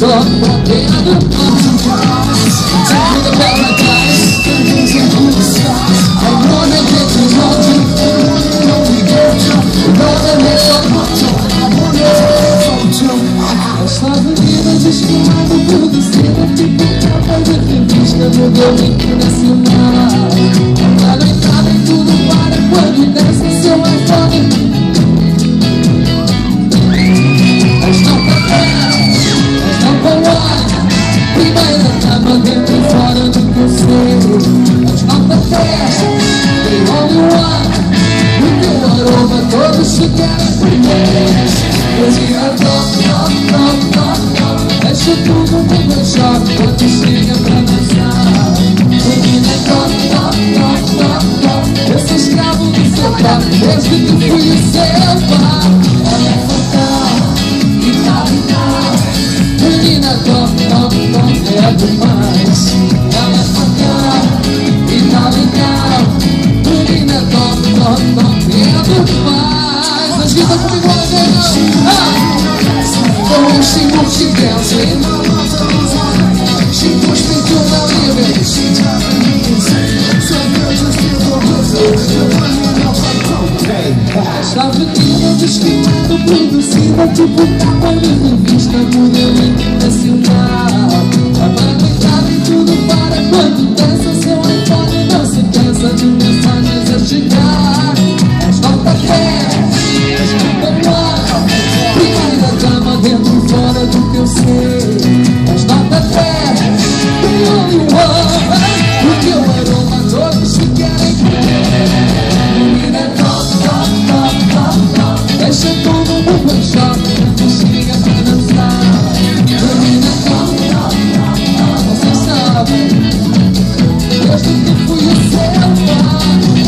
toque, batendo mais. Take me to paradise. I wanna get to know you. Toda vez eu volto, I wanna get to esta avenida desfilando por cima, tipo capa de revista no meu internacional. Cada entrada em tudo para quando desce seu iPhone. As nota 10, as nota 1, primeira cama dentro e fora do que eu sei. As nota 10, the only one, o teu aroma todos se querem primeiro. Respira toque, toque, toque, toque, toque. Deixa tudo me beijar quando chega pra dançar. Menina, toque, toque, toque, toque, toque. Eu sou escravo do seu toque desde que fui o seu pai. Ela é fatal, e tal, e tal. Menina, toque, toque, toque, é demais. Ela é fatal, e tal, e tal. Menina, toque, toque, toque, é demais. Agita comigo, agora. Oh, she moves, she dancing. She pushed me to my limit. Esta avenida desfilando produzida tipo capa de revista modelo internacional. Aproveitada em tudo para quando dança seu iPhone. Não se cansa de mensagens a chegar. As nota 10, as nota 1, primeira dama dentro e fora do que eu sei. As nota 10, the only one, o teu aroma todos se querem ver. Menina, toque, toque, toque, toque, toque. Deixa todo mundo beijar quando chega pra dançar. Menina, toque, toque, toque, toque. Vocês sabem, desde que fui o seu pai. E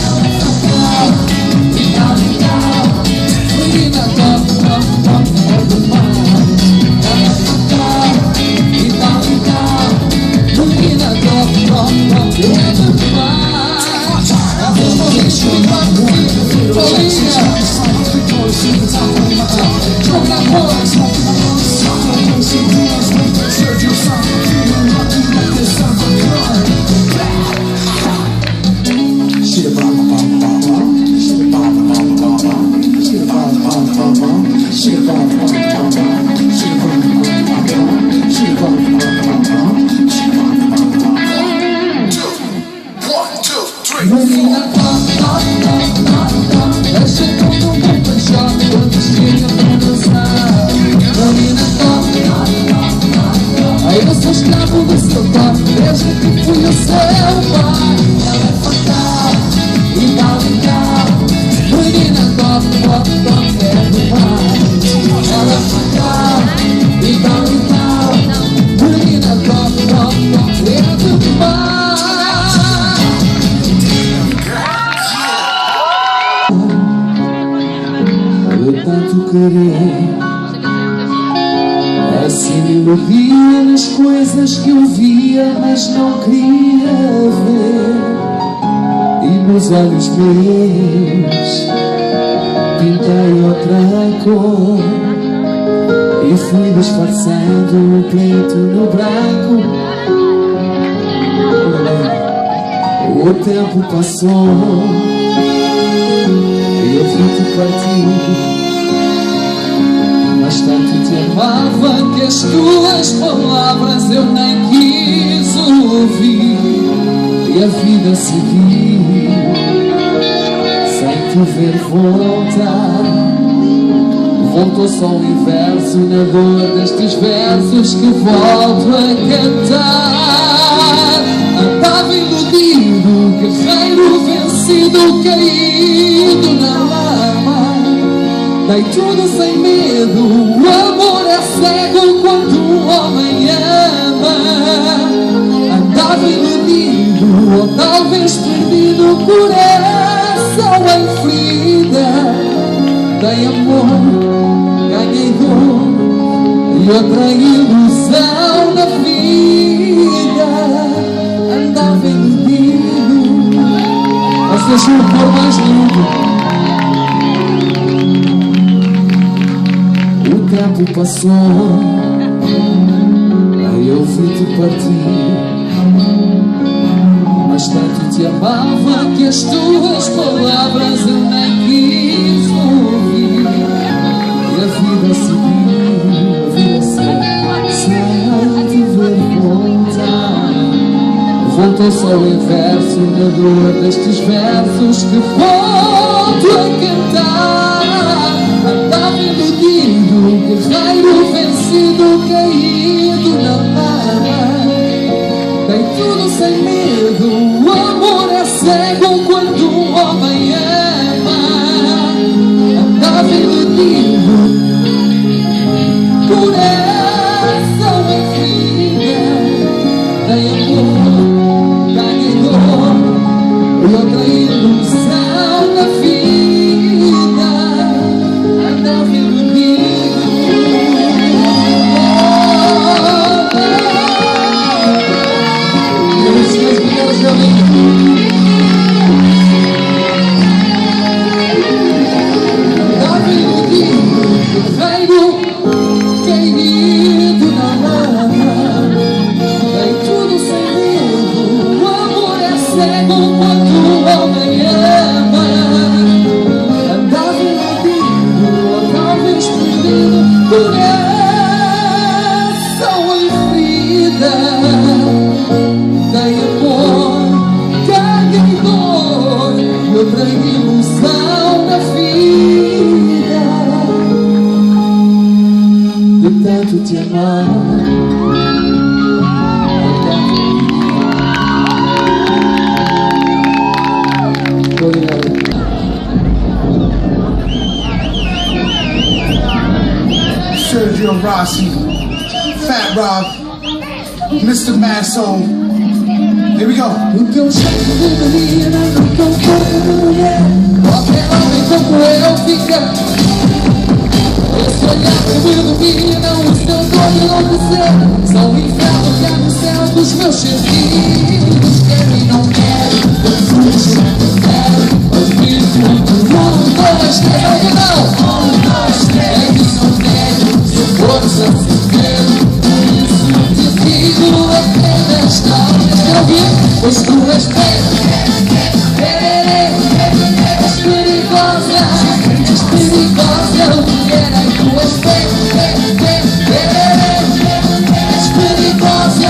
tal, e tal. Menina, toque, toque, toque, é demais. Ela é fatal, e tal, e tal. Menina, toque, toque, toque, é demais. Menina, toque, toque, toque, toque, toque. Deixa todo mundo beijar quando chega pra dançar. Menina, toque, toque, toque, toque, toque. Aí eu sou escravo do seu toque desde que fui o seu pai. Ela é fatal, e tal, e tal. Menina, toque, toque, toque, é demais. Ela é fatal, e tal, e tal. Menina, toque, toque, toque, é demais. Tanto querer, assim me iludia nas coisas que eu via, mas não queria ver. E nos olhos meus pintei outra cor e fui disfarçando o preto no branco. O tempo passou e eu vi-te partir. Mas tanto te amava que as tuas palavras eu nem quis ouvir. E a vida seguiu sem te ver voltar. Voltou só o inverso na dor destes versos que volto a cantar. Andava iludido, guerreiro vencido, caído na lama. Dei tudo sem medo, o amor é cego quando um homem ama. Andava iludido, ou talvez perdido, coração em ferida. Dei amor, ganhei dor e outra ilusão na vida. Andava iludido, ou seja, o amor mais lindo. O tempo passou eu sou o inverso na dor destes versos que volto a cantar. Andava iludido, guerreiro vencido, caído na lama. Dei tudo sem medo, o amor é cego quando um homem ama. Andava iludido, coração em ferida. Dei amor, ganhei dor, e outra ilusão na vida. Andava iludido. Andava iludido, guerreiro caído na lama. Dei tudo sem medo, o amor é cego quando o homem ama. Andava iludido, ou talvez perdido, coração em ferida. Dei amor, ganhei dor, outra ilusão na vida. De tanto te amar. Sergio Rossi, Fat Rob, Mr. Mad Soul. Here we go. O teu jeito de menina, o teu corpo de mulher, qualquer homem como eu fica. Esse olhar que me domina, o seu dor de enlouquecer. Sou o inferno que há no céu dos meus sentidos. Quero e não quero, confuso, quero ouvir tudo. 1, 2, 3, não! 1, 2, 3, é que não quero, sou força, sem medo. Por isso te digo apenas talvez. Quero ouvir? Pois tu és perigosa, és perigosa, mulher, ai tu és perigosa, és perigosa,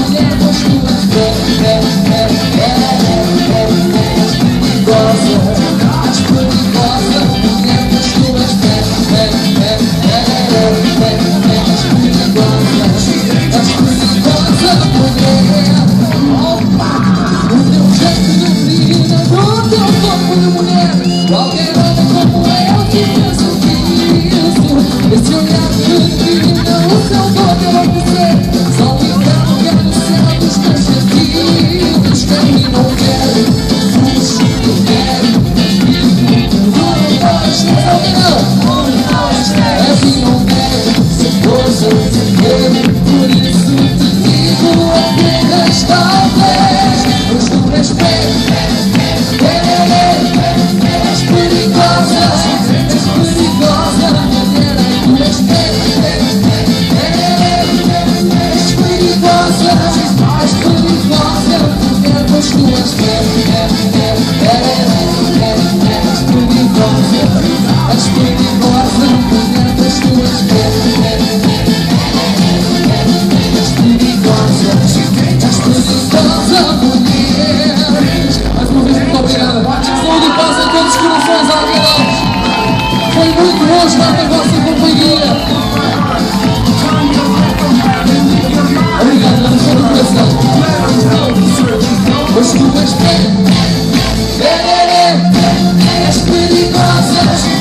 mulher, pois tu és perigosa, és perigosa, mulher, pois tu és qualquer homem como eu que pensa isso. Esse olhar que me domina, o seu dor de enlouquecer. Só o inferno que há no céu dos meus sentidos. Quero e não quero, fujo, eu quero. 1, 2, 3, não! 1, 2, 3, é que não quero, sem força, sem medo. Por isso te digo apenas talvez. Pois tu és perigosa, és perigosa, mulher, ai tu és perigosa, és perigosa, mulher, pois tu és perigosa, mulher, pois tu és mulher. Mais uma vez, muito obrigado. Saúde e paz em todos os corações algadados. Foi muito bom estar na vossa companhia. Obrigado, do fundo do coração. Pois tu és perigosa.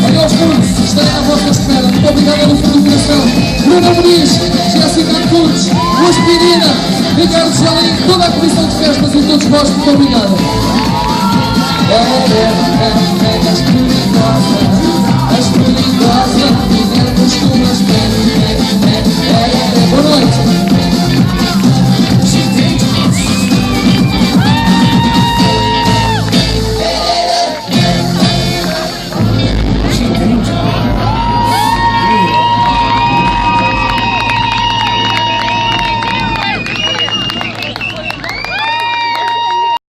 Olha aos fundos, estarei à vossa espera. Muito obrigado do fundo do coração. Bruno Muniz, Jéssica Antunes, Luís Pirina, Ricardo Gelim, toda a comissão de festas e todos vós, muito obrigado. És perigosa,